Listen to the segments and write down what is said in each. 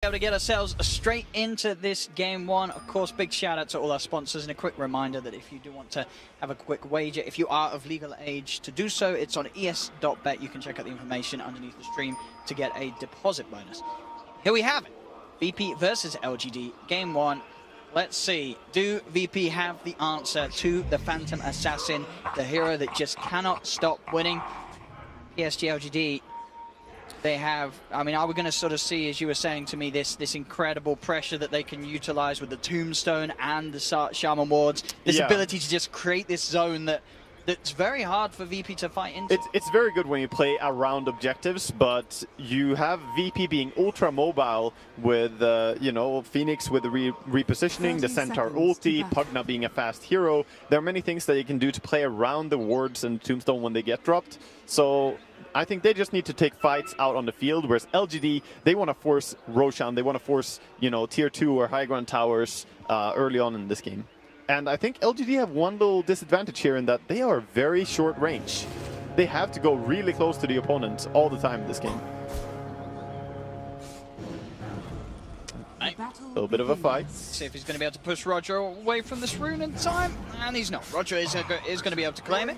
able to get ourselves straight into this game one. Of course, big shout out to all our sponsors, and a quick reminder that if you do want to have a quick wager, if you are of legal age to do so, it's on es.bet. You can check out the information underneath the stream to get a deposit bonus. Here we have it. VP versus LGD, game one. Let's see, do VP have the answer to the Phantom Assassin, the hero that just cannot stop winning? PSG.LGD, they have, I mean, are we going to sort of see, as you were saying to me, this incredible pressure that they can utilize with the Tombstone and the Shaman Wards, this ability to just create this zone that's very hard for VP to fight into? It's very good when you play around objectives, but you have VP being ultra mobile with, you know, Phoenix with the repositioning, the Centaur ulti, Pugna being a fast hero. There are many things that you can do to play around the wards and Tombstone when they get dropped. So I think they just need to take fights out on the field, whereas LGD, they want to force Roshan, they want to force, you know, tier 2 or high ground towers early on in this game. And I think LGD have one little disadvantage here in that they are very short range. They have to go really close to the opponent all the time in this game. A little bit of a fight. See if he's going to be able to push Roger away from this rune in time, and he's not. Roger is going to be able to claim it.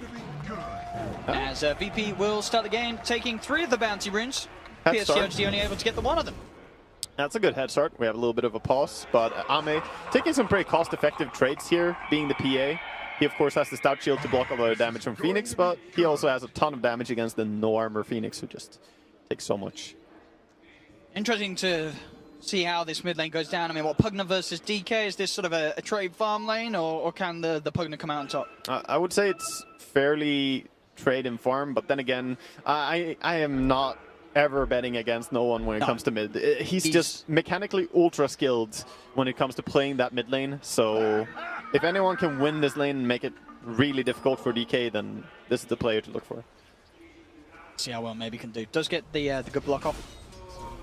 As VP will start the game, taking 3 of the bounty runes. PSG.LGD only able to get the 1 of them. That's a good head start. We have a little bit of a pause, but Ame taking some pretty cost-effective trades here, being the PA. He, of course, has the Stout Shield to block a lot of damage from Phoenix, but he also has a ton of damage against the no-armor Phoenix, who just takes so much. Interesting to see how this mid lane goes down. I mean, what, Pugna versus DK? Is this sort of a trade farm lane, or can the Pugna come out on top? I would say it's fairly trade and farm, but then again, I am not ever betting against no one when it comes to mid. He's just mechanically ultra skilled when it comes to playing that mid lane, so if anyone can win this lane and make it really difficult for DK, then this is the player to look for. See how well maybe can do. Does get the good block off.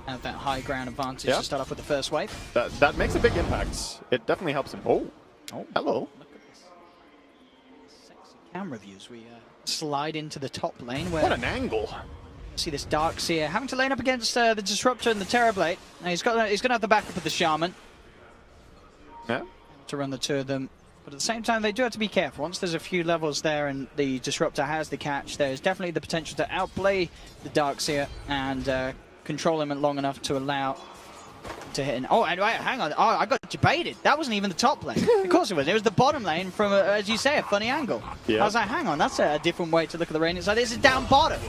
Have that high ground advantage to start off with the first wave. That makes a big impact. It definitely helps him. Oh, hello. Look at this sexy camera views. We slide into the top lane. Where what an angle. See this Darkseer having to lane up against the Disruptor and the Terrorblade. Now he's going to have the backup of the Shaman. Yeah. To run the 2 of them. But at the same time, they do have to be careful. Once there's a few levels there and the Disruptor has the catch, there's definitely the potential to outplay the Darkseer and control him long enough to allow to hit. Oh, and wait, hang on. Oh, I got debated. That wasn't even the top lane. Of course it was. It was the bottom lane from, as you say, a funny angle. Yeah. I was like, hang on, that's a different way to look at the lane. It's like, this is down bottom.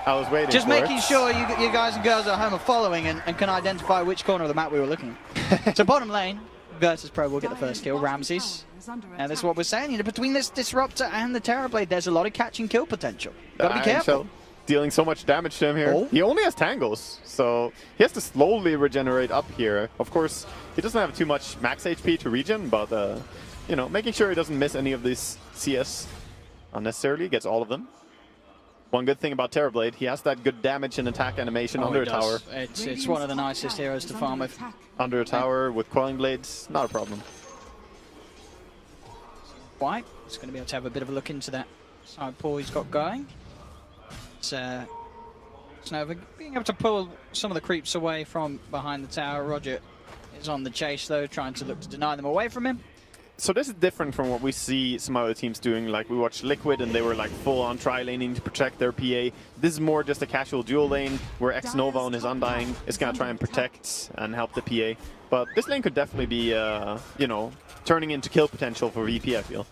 I was waiting Just for making it. sure you guys and girls at home are following and can identify which corner of the map we were looking at. So bottom lane, Virtus.Pro will get the first kill. Ramses. And this is what we're saying. You know, between this Disruptor and the Terrorblade, there's a lot of catch and kill potential. Gotta be careful. Dealing so much damage to him here. Oh. He only has tangles, so he has to slowly regenerate up here. Of course, he doesn't have too much max HP to regen, but you know, making sure he doesn't miss any of these CS unnecessarily, gets all of them. One good thing about Terrorblade, he has that good damage and attack animation under a tower. It's one of the nicest heroes to farm with. Under a tower with Coiling Blades, not a problem. White is going to be able to have a bit of a look into that side pull he's got going. Snova being able to pull some of the creeps away from behind the tower. Roger is on the chase though, trying to look to deny them away from him. So this is different from what we see some other teams doing. Like we watched Liquid and they were like full on tri-laning to protect their PA. This is more just a casual dual lane where X-Nova on his Undying is going to try and protect and help the PA. But this lane could definitely be, you know, turning into kill potential for VP, I feel.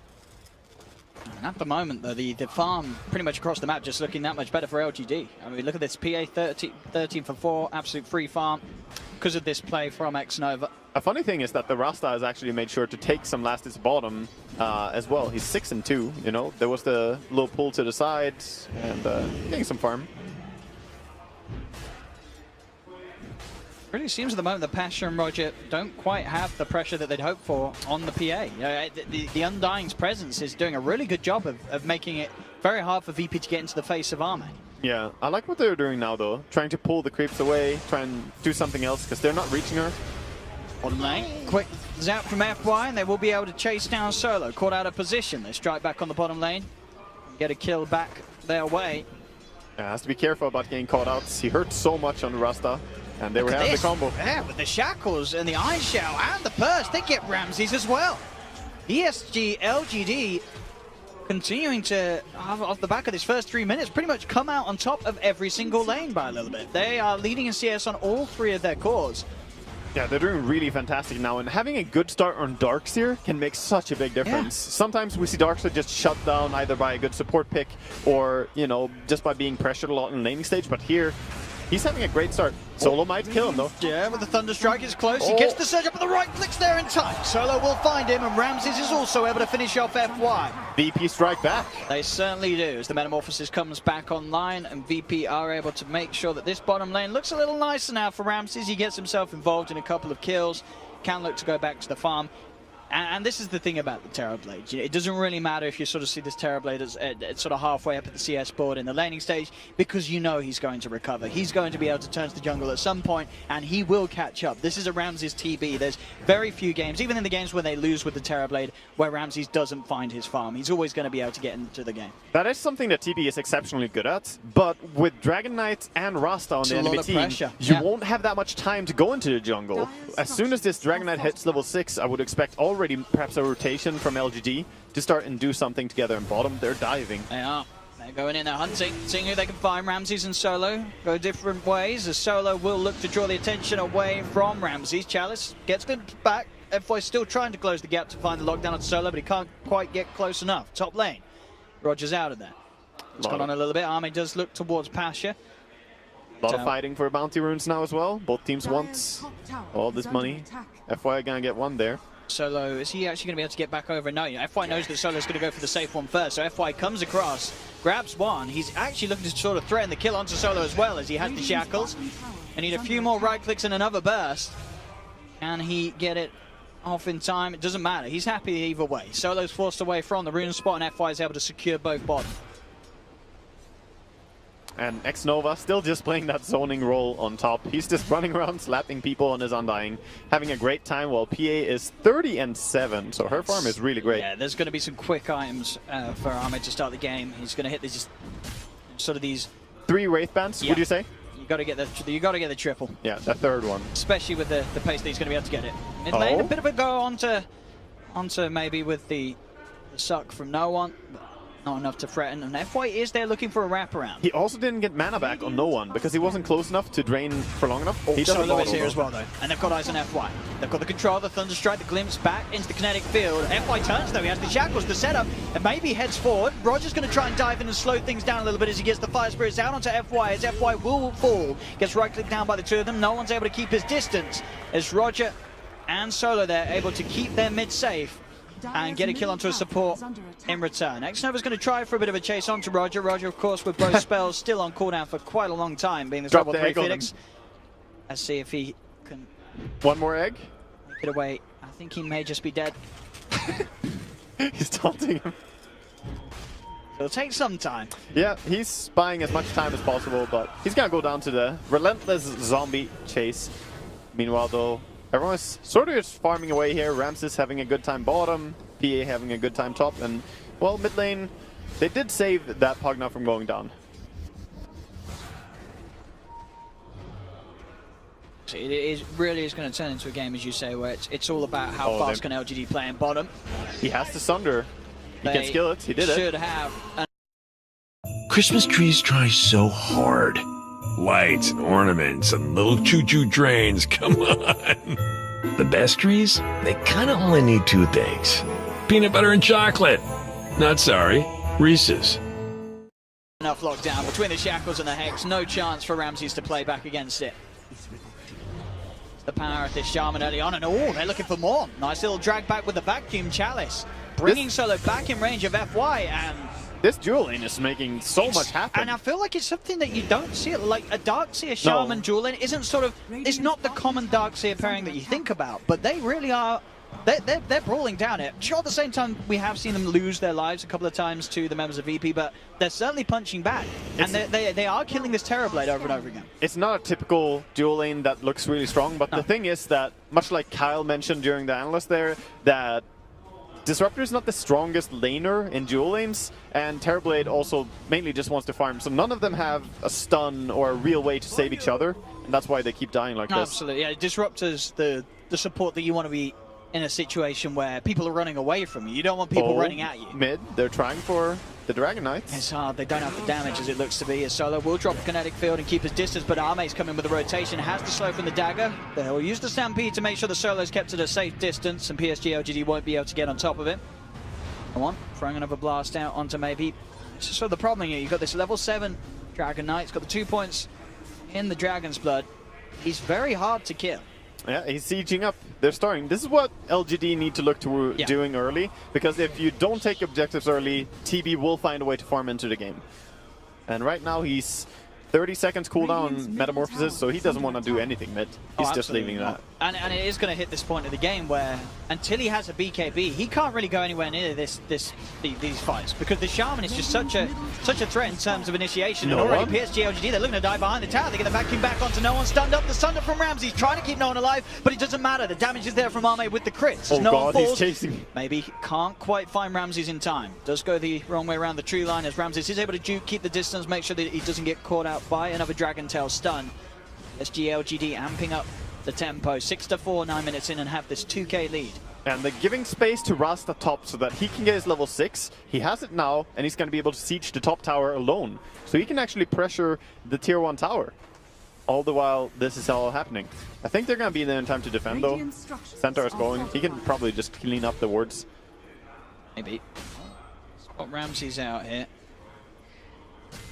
And at the moment, though, the farm pretty much across the map just looking that much better for LGD. I mean, look at this, PA 13 for 4, absolute free farm because of this play from X-Nova. A funny thing is that the Rasta has actually made sure to take some Lastis bottom as well. He's 6-2, you know. There was the little pull to the side and getting some farm. Really seems at the moment that Pasha and Roger don't quite have the pressure that they'd hoped for on the PA. The Undying's presence is doing a really good job of making it very hard for VP to get into the face of Arme. Yeah, I like what they're doing now though. Trying to pull the creeps away, try and do something else because they're not reaching her. Bottom lane, quick zap from FY and they will be able to chase down Solo. Caught out of position, they strike back on the bottom lane. Get a kill back their way. Yeah, has to be careful about getting caught out. He hurt so much on the Rasta. And they were having the combo. Yeah, with the shackles and the ice shell and the burst, they get Ramses as well. PSG.LGD continuing to, off the back of this first 3 minutes, pretty much come out on top of every single lane by a little bit. They are leading in CS on all 3 of their cores. Yeah, they're doing really fantastic now, and having a good start on Darkseer can make such a big difference. Yeah. Sometimes we see Darkseer just shut down either by a good support pick or, you know, just by being pressured a lot in the laning stage, but here, he's having a great start. Solo might kill him, though. Yeah, with the Thunderstrike, it's close. He gets the surge up, and the right clicks there in time. Solo will find him, and Ramses is also able to finish off FY. VP strike back. They certainly do, as the Metamorphosis comes back online, and VP are able to make sure that this bottom lane looks a little nicer now for Ramses. He gets himself involved in a couple of kills, can look to go back to the farm. And this is the thing about the Terrorblade. It doesn't really matter if you sort of see this Terrorblade as sort of halfway up at the CS board in the laning stage, because you know he's going to recover. He's going to be able to turn to the jungle at some point, and he will catch up. This is a Ramses TB. There's very few games, even in the games where they lose with the Terrorblade, where Ramses doesn't find his farm. He's always going to be able to get into the game. That is something that TB is exceptionally good at, but with Dragon Knight and Rasta on the enemy team, you won't have that much time to go into the jungle. As soon as this Dragon Knight hits level 6, I would expect already perhaps a rotation from LGD to start and do something together in bottom. They're diving. They are. They're going in, they're hunting, seeing who they can find. Ramses and Solo go different ways, as Solo will look to draw the attention away from Ramses. Chalice gets them back. FY's still trying to close the gap to find the lockdown on Solo, but he can't quite get close enough. Top lane. Roger's out of there. It's gone on a little bit. Army does look towards Pasha. A lot of fighting for bounty runes now as well. Both teams want all this money. FY gonna get one there. Solo, is he actually going to be able to get back over? No, FY knows that Solo's going to go for the safe one first, so FY comes across, grabs one. He's actually looking to sort of threaten the kill onto Solo as well, as he has the shackles. I need a few more right clicks and another burst. Can he get it off in time? It doesn't matter. He's happy either way. Solo's forced away from the rune spot, and FY is able to secure both bottom. And X-Nova still just playing that zoning role on top. He's just running around slapping people on his Undying, having a great time, while PA is 30-7, so her farm is really great. Yeah, there's going to be some quick items for Ahmed to start the game. He's going to hit these, sort of these 3 Wraith Bands, would you say? You got to get the triple. Yeah, the 3rd one. Especially with the pace that he's going to be able to get it. Mid lane, a bit of a go onto maybe with the suck from no one. Not enough to threaten, and FY is there looking for a wraparound. He also didn't get mana back on no one because he wasn't close enough to drain for long enough. He doesn't Solo is here as well, though. And they've got eyes on FY. They've got the control, the Thunderstrike, the glimpse back into the kinetic field. FY turns, though. He has the shackles, the setup, and maybe heads forward. Roger's going to try and dive in and slow things down a little bit as he gets the Fire Spirits out onto FY, as FY will fall. Gets right-clicked down by the 2 of them. No one's able to keep his distance, as Roger and Solo there able to keep their mid safe and get a kill onto a support in return. X-Nova's going to try for a bit of a chase onto Roger. Roger, of course, with both spells still on cooldown for quite a long time, being the level 3 Phoenix. Let's see if he can... One more egg? Make it away. I think he may just be dead. He's taunting him. It'll take some time. Yeah, he's buying as much time as possible, but he's going to go down to the relentless zombie chase. Meanwhile, though, everyone is sort of just farming away here. Ramses having a good time bottom, PA having a good time top, and, well, mid lane, they did save that Pugna from going down. It really is going to turn into a game, as you say, where it's all about how fast can LGD play in bottom. He has to Sunder. He can skill it. He did it. Should have. Christmas trees try so hard. Lights and ornaments and little choo-choo trains, come on. The best trees, they kind of only need 2 things. Peanut butter and chocolate. Not sorry, Reese's. Enough lockdown between the shackles and the Hex. No chance for Ramses to play back against it. The power of this Shaman early on, and they're looking for more. Nice little drag back with the vacuum Chalice. Bringing Solo back in range of FY, and this duel lane is making so much happen. And I feel like it's something that you don't see. Like a Darkseer Shaman duel lane isn't sort of, it's not the common Darkseer pairing that you think about, but they really are, they're brawling down it. Sure, at the same time, we have seen them lose their lives a couple of times to the members of VP, but they're certainly punching back. And they are killing this Terrorblade over and over again. It's not a typical duel lane that looks really strong, but the thing is that, much like Kyle mentioned during the analyst there, that Disruptor is not the strongest laner in dual lanes, and Terrorblade also mainly just wants to farm. So none of them have a stun or a real way to save each other, and that's why they keep dying like this. Absolutely, yeah. Disruptor's the support that you want to be in a situation where people are running away from you. You don't want people running at you. Mid, they're trying for the Dragon Knights. It's hard. They don't have the damage as it looks to be. As Solo will drop a kinetic field and keep his distance, but Arme's coming with the rotation. Has the slow from the dagger. They'll use the Stampede to make sure the Solo's kept at a safe distance, and PSG.LGD won't be able to get on top of it. Come on, throwing another blast out onto maybe. So the problem here, you've got this level 7 Dragon Knight. He's got the 2 points in the Dragon's Blood. He's very hard to kill. Yeah, he's sieging up. They're starting. This is what LGD need to look to doing early, because if you don't take objectives early, TB will find a way to farm into the game. And right now he's 30 seconds cooldown Metamorphosis, so he doesn't want to do anything mid. He's just leaving that. And it is going to hit this point of the game where, until he has a BKB, he can't really go anywhere near these fights, because the Shaman is just such a threat in terms of initiation. No and already one. PSG.LGD, they're looking to die behind the tower. They're going to vacuum back onto no one. Stunned up the Sunder from Ramsey. He's trying to keep no one alive, but it doesn't matter. The damage is there from Arme with the crits. Oh no god, one falls. he's chasing. Maybe he can't quite find Ramses in time. Does go the wrong way around the tree line, as Ramses is able to juke, keep the distance, make sure that he doesn't get caught out by another Dragon Tail stun. PSG.LGD amping up the tempo, 6-4, 9 minutes in, and have this 2k lead. And they're giving space to Rasta top so that he can get his level 6. He has it now, and he's going to be able to siege the top tower alone. So he can actually pressure the tier 1 tower. All the while this is all happening. I think they're going to be there in time to defend though. Centaur is going. He can probably just clean up the wards. Maybe. Spot Ramses out here.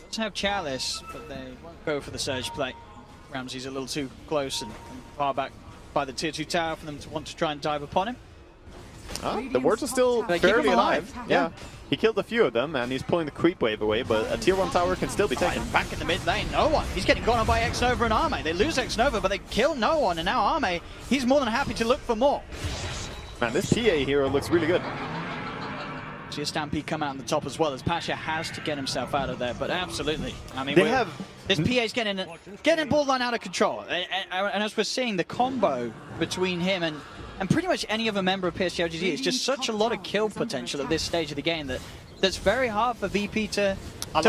Does have Chalice, but they won't go for the surge play. Ramsey's a little too close and far back by the tier 2 tower for them to want to try and dive upon him. The wards are still fairly alive. Yeah. He killed a few of them, and he's pulling the creep wave away, but a tier 1 tower can still be taken. Back in the mid lane, no one. He's getting gone on by X-Nova and Arme. They lose X-Nova, but they kill no one, and now Arme, he's more than happy to look for more. Man, this PA hero looks really good. See a Stampede come out on the top as well, as Pasha has to get himself out of there, but absolutely. I mean, this PA's getting borderline out of control. And as we're seeing, the combo between him and pretty much any other member of PSG.LGD is just such a lot of kill potential at this stage of the game that's very hard for VP to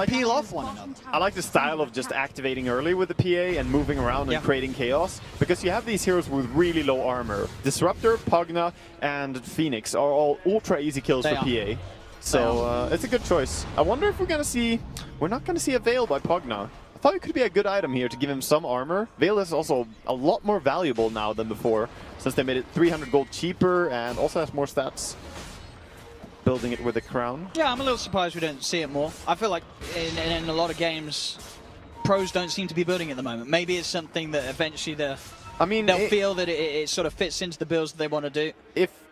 peel off one another. I like the style of just activating early with the PA and moving around and creating chaos, because you have these heroes with really low armor. Disruptor, Pugna, and Phoenix are all ultra easy kills for PA. So it's a good choice. I wonder if we're not going to see a Veil by Pugna. I thought it could be a good item here to give him some armor. Veil is also a lot more valuable now than before, since they made it 300 gold cheaper and also has more stats. Building it with a crown. Yeah, I'm a little surprised we don't see it more. I feel like in a lot of games, pros don't seem to be building it at the moment. Maybe it's something that eventually they'll feel that it sort of fits into the builds that they want to do.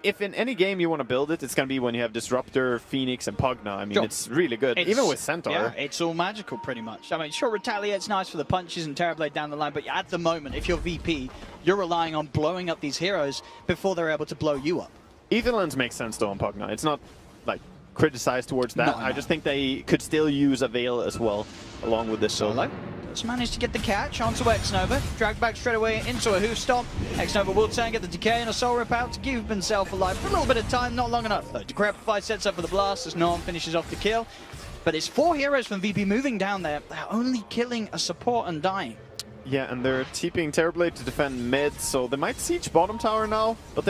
If in any game you want to build it, it's going to be when you have Disruptor, Phoenix, and Pugna. I mean, it's really good. Even with Centaur. Yeah, it's all magical pretty much. I mean, sure, Retaliate's nice for the punches and Terrorblade down the line, but at the moment, if you're VP, you're relying on blowing up these heroes before they're able to blow you up. Ether Lens makes sense though on Pugna. It's not like criticized towards that. I just think they could still use a Veil as well, along with this solo. Just managed to get the catch onto X-Nova, dragged back straight away into a hoof stomp. X-Nova will turn, get the decay and a soul rip out to keep himself alive for a little bit of time, not long enough though. Decrepify sets up for the blast as no one finishes off the kill. But it's 4 heroes from VP moving down there. They're only killing a support and dying. Yeah, and they're TPing Terrorblade to defend mid, so they might siege bottom tower now, but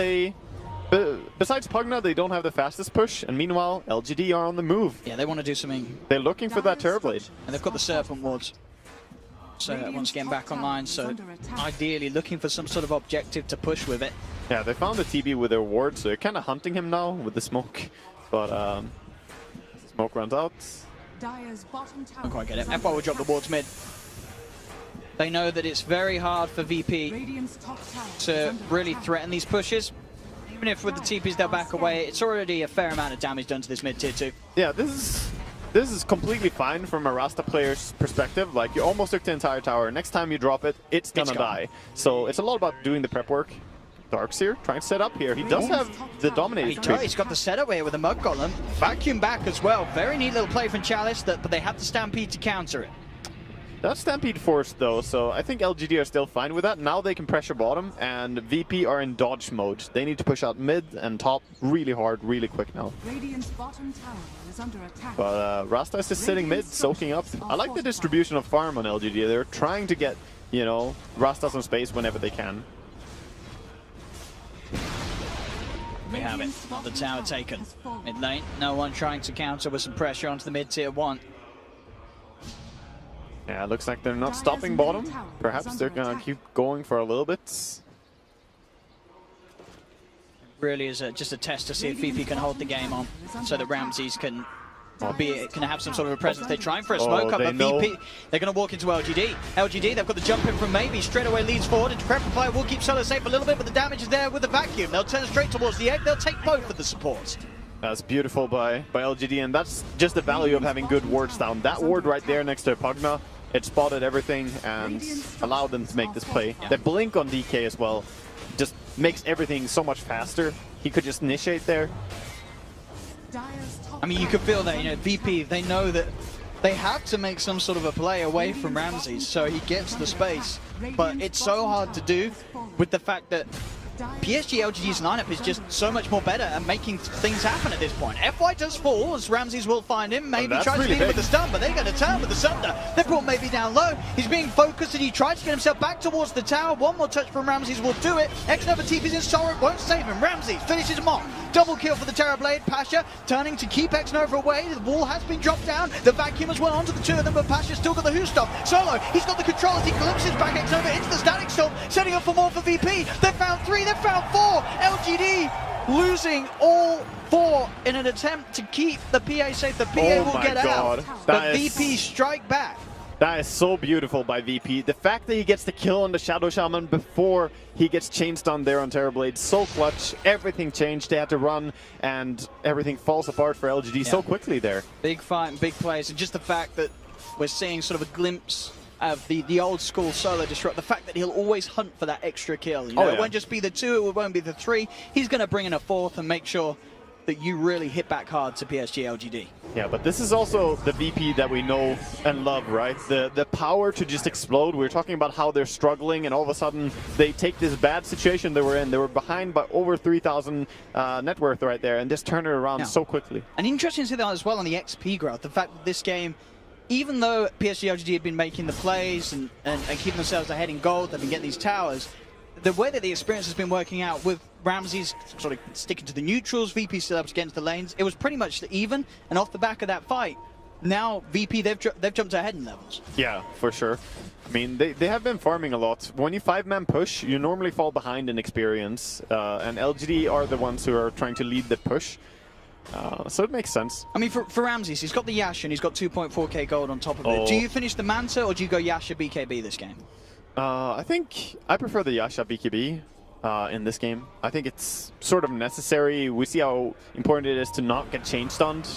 besides Pugna, they don't have the fastest push, and meanwhile, LGD are on the move. Yeah, they want to do something. They're looking for that Terrorblade. And they've got the Serpent wards. So once again back online, so ideally looking for some sort of objective to push with it. Yeah, they found the TB with their ward, so they're kind of hunting him now with the smoke. But smoke runs out. Don't quite get it. FY will drop the wards mid. They know that it's very hard for VP to really threaten these pushes. Even if with the TPs they'll back away, it's already a fair amount of damage done to this mid tier 2. Yeah, this is completely fine from a Rasta player's perspective. Like, you almost took the entire tower. Next time you drop it, it's gonna die. So it's a lot about doing the prep work. Dark's here, trying to set up here. He does have the dominator. He's got the setup here with a Mud Golem. Vacuum back as well. Very neat little play from Chalice, but they have the Stampede to counter it. That's Stampede forced though, so I think LGD are still fine with that. Now they can pressure bottom, and VP are in dodge mode. They need to push out mid and top really hard, really quick now. Radiant's bottom tower is under attack. But Rasta is just sitting mid, soaking up. I like the distribution of farm on LGD. They're trying to get, you know, Rasta some space whenever they can. We have it. The tower taken. Mid lane. No one trying to counter with some pressure onto the mid tier 1. Yeah, it looks like they're not stopping bottom. Perhaps they're gonna keep going for a little bit. Really is just a test to see if VP can hold the game on, so that Ramses can have some sort of a presence. They're trying for a smoke up, but VP, they're going to walk into LGD. LGD, they've got the jump in from Maybe, straight away leads forward, and Decrepify will keep Solo safe a little bit, but the damage is there with the vacuum. They'll turn straight towards the egg, they'll take both of the supports. That's beautiful by LGD, and that's just the value of having good wards down. That ward right there next to Pugna, it spotted everything and allowed them to make this play. The blink on DK as well just makes everything so much faster. He could just initiate there. I mean, you could feel that, you know, VP, they know that they have to make some sort of a play away from Ramses, so he gets the space. But it's so hard to do with the fact that PSG.LGD's lineup is just so much more better at making things happen at this point. FY does fall, as Ramses will find him. Maybe tries to beat him with the stun, but they're going to turn with the Sunder. They brought Maybe down low. He's being focused, and he tries to get himself back towards the tower. One more touch from Ramses will do it. X-Nova TP's in Sorrow, won't save him. Ramses finishes him off. Double kill for the Terrorblade. Pasha turning to keep X-Nova away. The wall has been dropped down. The vacuum as well onto the two of them, but Pasha's still got the Who Stop. Solo, he's got the control as he glimpses back X-Nova into the Static Storm, setting up for more for VP. They've found 3, they've found 4. LGD losing all 4 in an attempt to keep the PA safe. The PA will get out, but VP strike back. That is so beautiful by VP. The fact that he gets the kill on the Shadow Shaman before he gets changed on there on Terrorblade, so clutch. Everything changed. They had to run, and everything falls apart for LGD so quickly there. Big fight and big plays, and just the fact that we're seeing sort of a glimpse of the old school Solo Disrupt. The fact that he'll always hunt for that extra kill. You know, it won't just be the 2, it won't be the 3. He's going to bring in a 4th and make sure that you really hit back hard to PSG.LGD. Yeah, but this is also the VP that we know and love, right? The power to just explode. We're talking about how they're struggling, and all of a sudden they take this bad situation they were in. They were behind by over 3,000 net worth right there, and just turn it around so quickly. And interesting to see that as well on the XP growth. The fact that this game, even though PSG.LGD had been making the plays and keeping themselves ahead in gold, they've been getting these towers, the way that the experience has been working out with Ramses sort of sticking to the neutrals, VP still able to get into the lanes, it was pretty much even, and off the back of that fight, now VP, they've jumped ahead in levels. Yeah, for sure. I mean, they have been farming a lot. When you 5-man push, you normally fall behind in experience, and LGD are the ones who are trying to lead the push. So it makes sense. I mean, for Ramses, he's got the Yasha and he's got 2.4k gold on top of it. Do you finish the Manta or do you go Yasha BKB this game? I think I prefer the Yasha BKB in this game. I think it's sort of necessary. We see how important it is to not get chain stunned.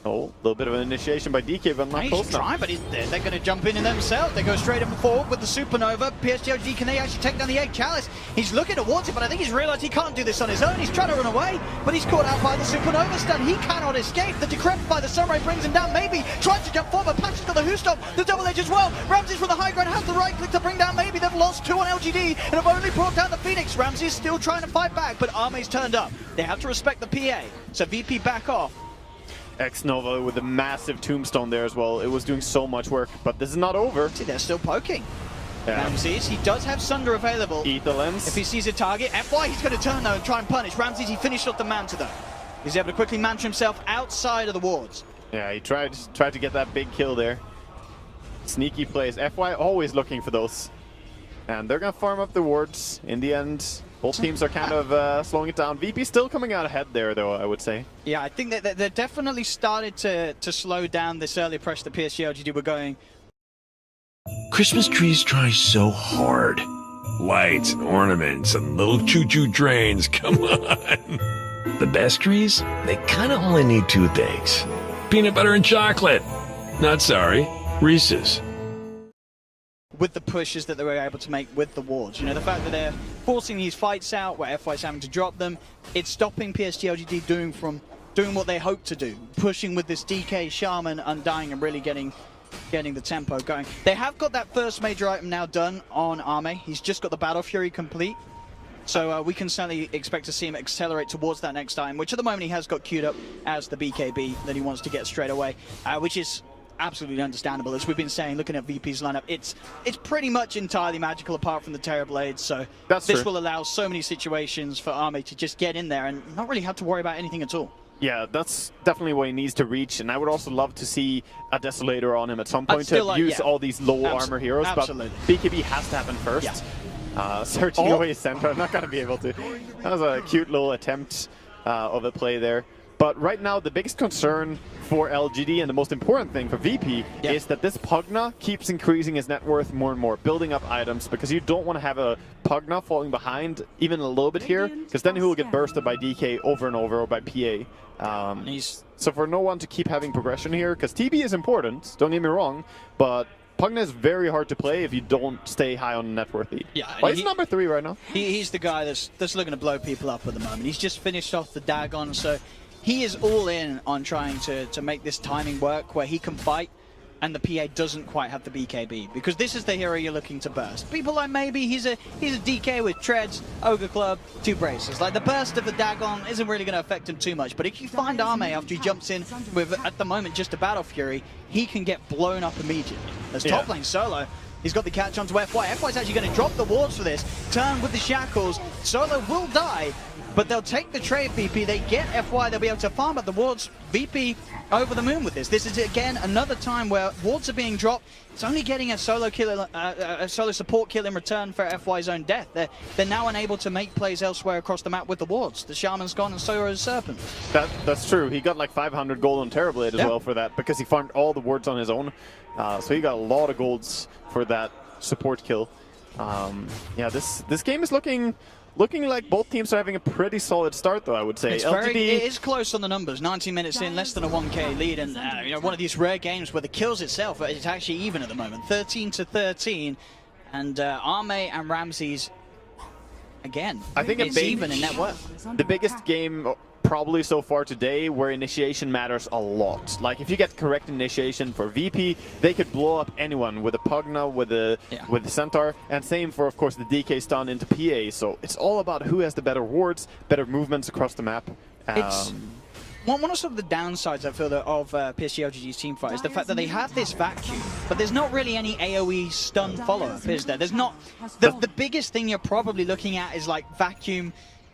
Oh, a little bit of an initiation by DK, but not close enough. Trying, but they're going to jump in themselves. They go straight in forward with the Supernova. PSG.LGD, can they actually take down the egg? Chalice, he's looking towards it, but I think he's realized he can't do this on his own. He's trying to run away, but he's caught out by the Supernova stun. He cannot escape. The Decrepify, the Samurai brings him down. Maybe tries to jump forward, but Patch's got the Who Stop, the double edge as well. Ramses from the high ground has the right click to bring down Maybe. They've lost 2 on LGD and have only brought down the Phoenix. Ramses still trying to fight back, but Arme's turned up. They have to respect the PA, so VP back off. X-Nova with a massive tombstone there as well. It was doing so much work, but this is not over. See, they're still poking. Ramses, he does have Sunder available. Eat the lens. If he sees a target, FY, he's going to turn though and try and punish. Ramses, he finished off the Manta though. He's able to quickly Manta himself outside of the wards. Yeah, he tried to get that big kill there. Sneaky plays. FY always looking for those. And they're going to farm up the wards. In the end, both teams are kind of slowing it down. VP still coming out ahead there, though, I would say. Yeah, I think that they're definitely started to slow down this early pressure that PSG.LGD were going. Christmas trees try so hard. Lights and ornaments and little choo-choo trains, come on. The best trees, they kind of only need 2 things. Peanut butter and chocolate. Not sorry, Reese's. With the pushes that they were able to make with the wards. You know, the fact that they're forcing these fights out where FY's having to drop them, it's stopping PSG.LGD doing what they hope to do. Pushing with this DK Shaman, Undying, and really getting getting the tempo going. They have got that first major item now done on Arme. He's just got the Battle Fury complete. So we can certainly expect to see him accelerate towards that next item, which at the moment he has got queued up as the BKB that he wants to get straight away, which is absolutely understandable. As we've been saying, looking at VP's lineup, it's pretty much entirely magical apart from the Terror Blades. So this will allow so many situations for Arme to just get in there and not really have to worry about anything at all. Yeah, that's definitely what he needs to reach, and I would also love to see a Desolator on him at some point to use all these low armor heroes, but BKB has to happen first. Yeah. Searching away his center, I'm not going to be able to. That was a cute little attempt of a play there. But right now, the biggest concern for LGD and the most important thing for VP is that this Pugna keeps increasing his net worth more and more, building up items, because you don't want to have a Pugna falling behind even a little bit here, because then he will get bursted by DK over and over, or by PA. So for no one to keep having progression here, because TB is important, don't get me wrong, but Pugna is very hard to play if you don't stay high on the net worth lead. Yeah, well, he's number 3 right now. He's the guy that's looking to blow people up at the moment. He's just finished off the Dagon, so he is all in on trying to make this timing work where he can fight and the PA doesn't quite have the BKB, because this is the hero you're looking to burst. People like maybe he's a DK with treads, Ogre Club, 2 braces. Like the burst of the Dagon isn't really going to affect him too much, but if you find Arme after he jumps in with, at the moment, just a Battle Fury, he can get blown up immediately. As top lane solo, he's got the catch onto FY. FY's actually going to drop the wards for this, turn with the shackles. Solo will die, but they'll take the trade, VP. They get FY, they'll be able to farm up the wards. VP over the moon with this. This is, again, another time where wards are being dropped. It's only getting a solo kill, a solo support kill in return for FY's own death. They're now unable to make plays elsewhere across the map with the wards. The Shaman's gone and so is Serpent. That's true. He got like 500 gold on Terrorblade as well for that, because he farmed all the wards on his own. So he got a lot of golds for that support kill. Yeah, this game is looking like both teams are having a pretty solid start, though, I would say. It is close on the numbers. 19 minutes in, less than a 1k lead, and you know, one of these rare games where the kills itself is actually even at the moment. 13-13, and Arme and Ramses, again, I think it's even in net worth. The biggest game probably so far today where initiation matters a lot. Like if you get correct initiation for VP, they could blow up anyone with a Pugna, with the Centaur, and same for, of course, the DK stun into PA. So it's all about who has the better wards, better movements across the map. It's one of sort of the downsides, I feel, of PSG.LGD's team fight is the fact that they have this vacuum, but there's not really any AoE stun follow-up, is there? There's not. The biggest thing you're probably looking at is like vacuum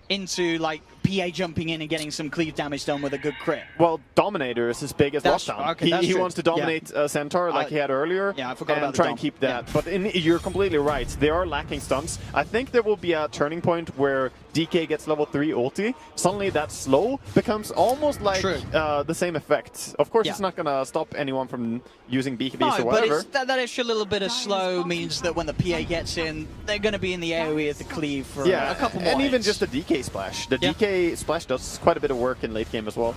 into like PA jumping in and getting some cleave damage done with a good crit. Well, Dominator is his biggest lockdown. Okay, he wants to dominate Centaur like he had earlier. Yeah, I forgot about and try and keep that. Yeah. But you're completely right. They are lacking stuns. I think there will be a turning point where DK gets level 3 ulti. Suddenly that slow becomes almost like the same effect. Of course, it's not going to stop anyone from using BKBs or whatever. But that extra little bit of slow means that when the PA gets in, they're going to be in the AoE at the cleave for a couple more and hits. Even just the DK splash. The DK splash does quite a bit of work in late game as well.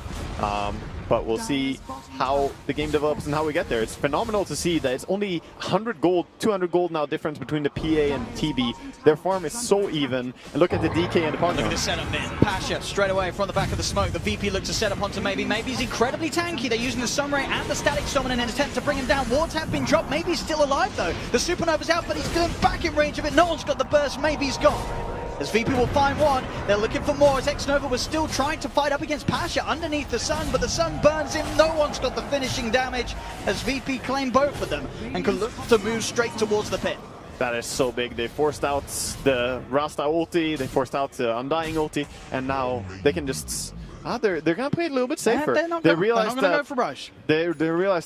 But we'll see how the game develops and how we get there. It's phenomenal to see that it's only 100 gold, 200 gold now difference between the PA and TB. Their farm is so even. And look at the DK and the partner. Look at the setup mid. Pasha straight away from the back of the smoke. The VP looks to set up onto Maybe. Maybe's incredibly tanky. They're using the Sunray and the Static Storm in an attempt to bring him down. Wards have been dropped. Maybe's still alive though. The Supernova's out, but he's going back in range of it. No one's got the burst. Maybe's gone. As VP will find one, they're looking for more as X-Nova was still trying to fight up against Pasha underneath the sun, but the sun burns him. No one's got the finishing damage as VP claim both of them and can look to move straight towards the pit. That is so big. They forced out the Rasta ulti, they forced out the Undying ulti, and now they can just... they're going to play it a little bit safer. They realize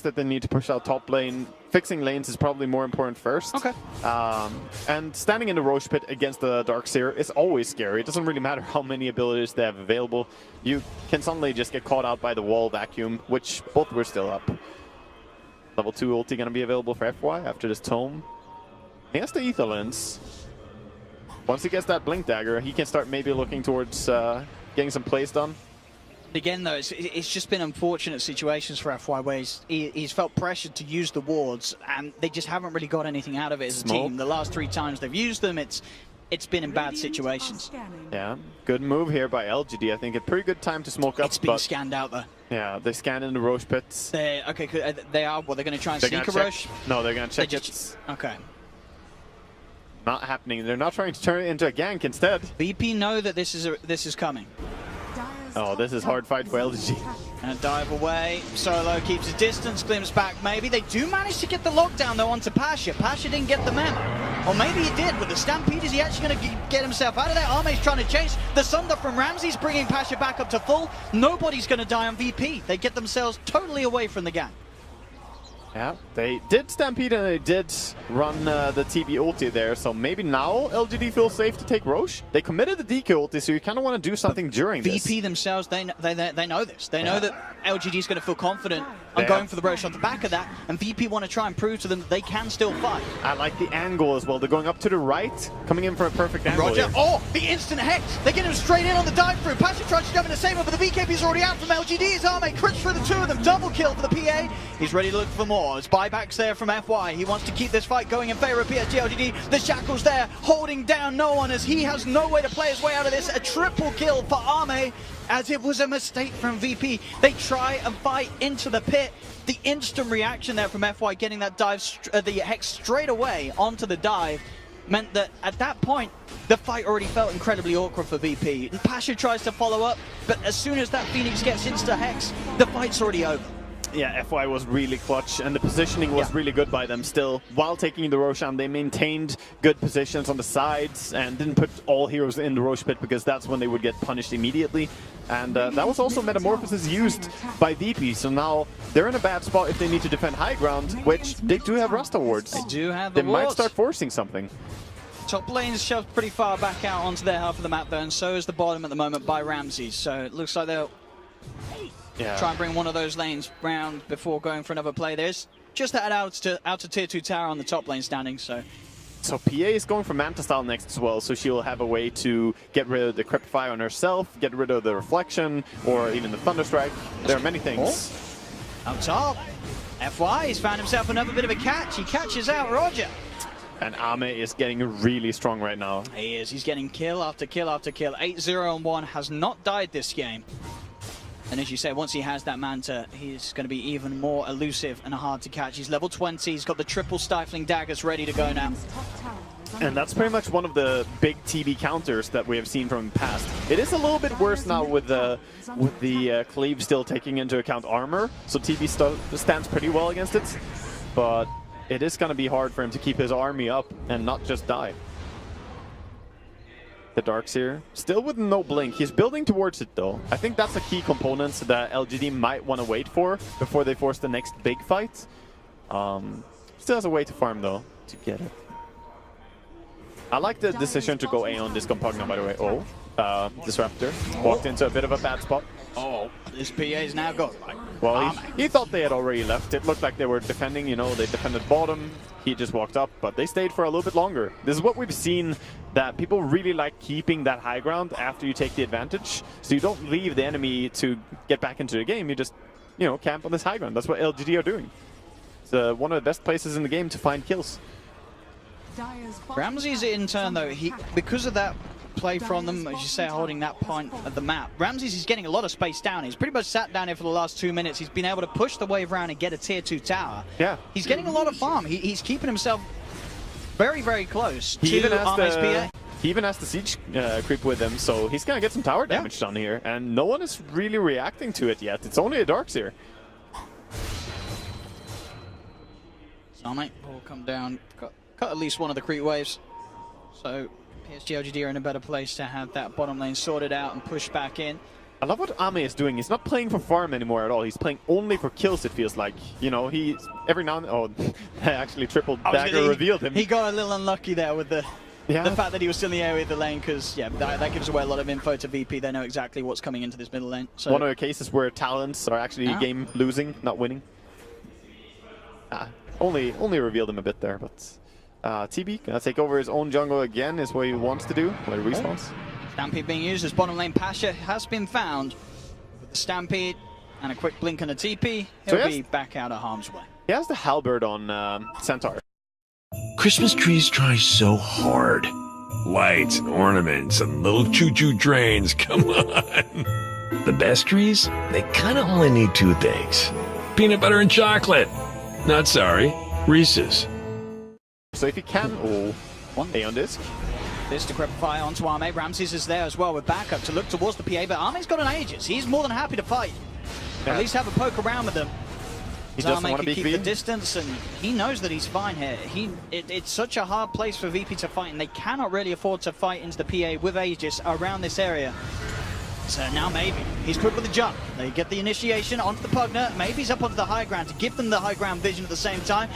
that they need to push out top lane. Fixing lanes is probably more important first. Okay. And standing in the Roche pit against the Darkseer is always scary. It doesn't really matter how many abilities they have available. You can suddenly just get caught out by the wall vacuum, which both were still up. Level 2 ulti going to be available for FY after this tome. He has the Ether Lens. Once he gets that Blink Dagger, he can start maybe looking towards getting some plays done. Again, though, it's just been unfortunate situations for FY where he's felt pressured to use the wards, and they just haven't really got anything out of it as a team. The last 3 times they've used them, it's it's been in bad situations. Yeah, good move here by LGD. I think a pretty good time to smoke up. It's being scanned out though. Yeah, they scanned in the Roche pits. They are. Well, they're going to try and sneak a Roche. No, they're going to check it. Okay. Not happening. They're not trying to turn it into a gank instead. VP know that this is coming. Oh, this is hard fight for LGD. And dive away. Solo keeps his distance, glimpse back maybe. They do manage to get the lockdown though onto Pasha. Pasha didn't get the memo. Or maybe he did. With the Stampede, is he actually going to get himself out of there? Arme's trying to chase. The Sunder from Ramses bringing Pasha back up to full. Nobody's going to die on VP. They get themselves totally away from the gang. Yeah, they did Stampede and they did run the TB ulti there, so maybe now LGD feels safe to take Roche. They committed the DK ulti, so you kind of want to do something during this. VP themselves, they know this. They know that LGD is going to feel confident on going for the Roche on the back of that, and VP want to try and prove to them that they can still fight. I like the angle as well. They're going up to the right, coming in for a perfect angle. Roger, here. oh, the instant Hex. They get him straight in on the dive through. Pasha tries to jump in the same one, but the BKB's already out from LGD. His Arme crits for the two of them. Double kill for the PA. He's ready to look for more. There's buybacks there from FY. He wants to keep this fight going in favor of PSG.LGD. The Shackles there, holding down no one as he has no way to play his way out of this. A triple kill for Arme, as it was a mistake from VP. They try and fight into the pit. The instant reaction there from FY, getting that dive, the Hex straight away onto the dive, meant that at that point, the fight already felt incredibly awkward for VP. Pasha tries to follow up, but as soon as that Phoenix gets into Hex, the fight's already over. Yeah, FY was really clutch, and the positioning was really good by them still. While taking the Roshan, they maintained good positions on the sides and didn't put all heroes in the Roche pit because that's when they would get punished immediately. And that was also Metamorphosis used by VP, so now they're in a bad spot if they need to defend high ground, which they do have Rust awards. They do have They awards. might start forcing something. Top lane's shoved pretty far back out onto their half of the map though, and so is the bottom at the moment by Ramses. So it looks like they'll try and bring one of those lanes round before going for another play. There's just that out to tier 2 tower on the top lane standing, so PA is going for Manta style next as well, so she'll have a way to get rid of the Cryptify on herself, get rid of the Reflection, or even the Thunderstrike. There are many things. Up top, FY has found himself another bit of a catch. He catches out Roger. And Ame is getting really strong right now. He is. He's getting kill after kill after kill. 8-0 on 1, has not died this game. And as you say, once he has that Manta, he's going to be even more elusive and hard to catch. He's level 20, he's got the triple stifling daggers ready to go now. And that's pretty much one of the big TB counters that we have seen from the past. It is a little bit worse now with the cleave still taking into account armor, so TB stands pretty well against it. But it is going to be hard for him to keep his army up and not just die. The Darkseer, still with no blink. He's building towards it though. I think that's a key component that LGD might want to wait for before they force the next big fight. Still has a way to farm though, to get it. I like the decision to go A on this Compagna, by the way. Oh, Disruptor walked into a bit of a bad spot. Oh, this PA's now got like... Well, he thought they had already left. It looked like they were defending, you know, they defended bottom. He just walked up, but they stayed for a little bit longer. This is what we've seen, that people really like keeping that high ground after you take the advantage. So you don't leave the enemy to get back into the game. You just, you know, camp on this high ground. That's what LGD are doing. It's one of the best places in the game to find kills. Ramses in turn though, because of that play from them, as you say, holding that point of the map, Ramses is getting a lot of space down. He's pretty much sat down here for the last 2 minutes. He's been able to push the wave around and get a tier 2 tower. Yeah. He's getting a lot of farm. He's keeping himself very, very close to Arme's PA. He even has the siege creep with him, so he's gonna get some tower damage done here, and no one is really reacting to it yet. It's only a Darkseer. Arme will come down, cut at least one of the creep waves. So PSG.LGD are in a better place to have that bottom lane sorted out and push back in. I love what Ame is doing. He's not playing for farm anymore at all. He's playing only for kills, it feels like. You know, he's every now and then... Oh, actually triple dagger revealed him. He got a little unlucky there with the fact that he was still in the area of the lane, because, yeah, that gives away a lot of info to VP. They know exactly what's coming into this middle lane. So. One of the cases where talents are actually game losing, not winning. Only revealed him a bit there, but... TB gonna take over his own jungle again is what he wants to do. Play respawns. Stampede being used as bottom lane. Pasha has been found with the Stampede and a quick blink on the TP. He'll be back out of harm's way. He has the Halberd on Centaur. Christmas trees try so hard. Lights and ornaments and little choo-choo trains, come on. The best trees, they kind of only need two things. Peanut butter and chocolate. Not sorry, Reese's. So if you can all A on disc. This Decrepify onto Arme. Ramses is there as well with backup to look towards the PA, but Arme's got an Aegis. He's more than happy to fight. Yeah. At least have a poke around with them. He doesn't Arme want to can be keep the green. distance, and he knows that he's fine here. It's such a hard place for VP to fight, and they cannot really afford to fight into the PA with Aegis around this area. So now maybe he's quick with the jump. They get the initiation onto the Pugner. Maybe he's up onto the high ground to give them the high ground vision at the same time.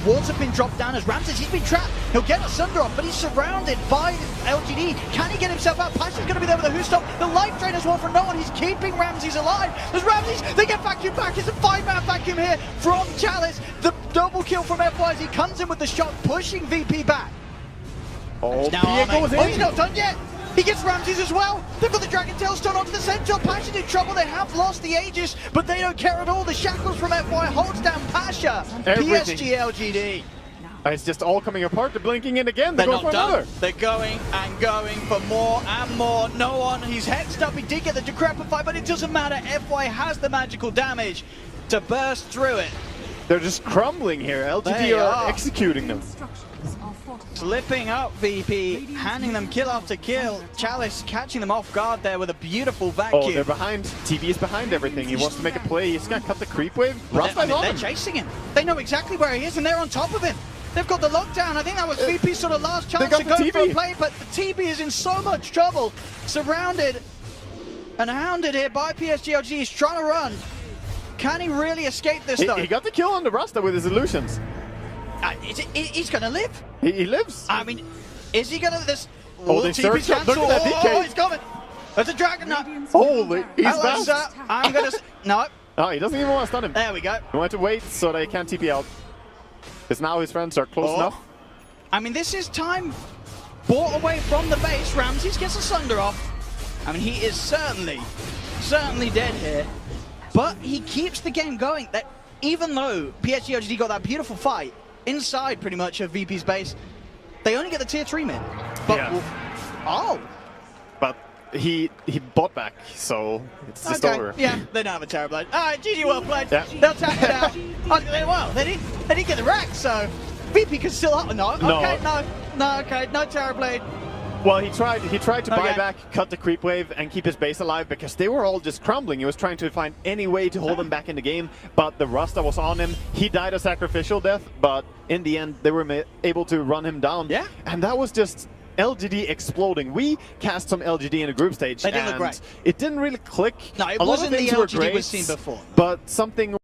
Wards have been dropped down as Ramses. He's been trapped. He'll get a Sunder off, but he's surrounded by LGD. Can he get himself out? Pasha's going to be there with a Who Stop. The life drain as well from no one. He's keeping Ramses alive. There's Ramses. They get vacuum back. It's a 5-man vacuum here from Chalice. The double kill from FY as he comes in with the shot, pushing VP back. Oh, Now Pia Arme. goes in. Oh, he's not done yet. He gets Ramses as well. They've got the Dragon Tail stone onto the Centaur. Pasha's in trouble. They have lost the Aegis, but they don't care at all. The shackles from FY holds down Pasha. Everything. PSG.LGD. It's just all coming apart. They're blinking in again. They're They're going not for done. another. They're going and going for more and more. No one. He's hexed up. He did get the Decrepify, but it doesn't matter. FY has the magical damage to burst through it. They're just crumbling here. LGD They are are. executing them. Structures are fortified. Slipping up VP, handing them kill after kill. Chalice catching them off guard there with a beautiful vacuum. Oh, they're behind. TB is behind everything. He wants to make a play. He's going to cut the creep wave. But Rust they're chasing him. They know exactly where he is, and they're on top of him. They've got the lockdown. I think that was VP's sort of last chance got to the go TB. for a play, but the TB is in so much trouble. Surrounded and hounded here by PSG.LGD. He's trying to run. Can he really escape this, though? He got the kill on the Rasta with his illusions. He's going to live. He lives. I mean, is he going to this? Oh, they TB's surged up. Look cancelled. at that DK. Oh, he's coming. There's a dragon now. Holy, he's Hello, fast. sir. I'm going to... No. Oh, he doesn't even want to stun him. There we go. He wanted to wait so they can't TP out. Because now his friends are close enough. I mean, this is time bought away from the base. Ramses gets a Sunder off. I mean, he is certainly dead here. But he keeps the game going. That even though PSG.LGD got that beautiful fight inside pretty much of VP's base, they only get the tier 3 mid. But Yeah. But he bought back, so it's just over. Yeah, they don't have a terrible blade. All right, GG, well played. Yeah. They'll tap it out. I was gonna say, well, they didn't get the rack, so VP can still up. No, okay, no Terror Blade. Well, he tried to buy Okay. back, cut the creep wave, and keep his base alive because they were all just crumbling. He was trying to find any way to hold them back in the game, but the Rasta was on him. He died a sacrificial death, but in the end, they were able to run him down. Yeah. And that was just LGD exploding. We cast some LGD in the group stage, They didn't look and great. it didn't really click. No, it A lot of wasn't the things were LGD great, we've seen before. but something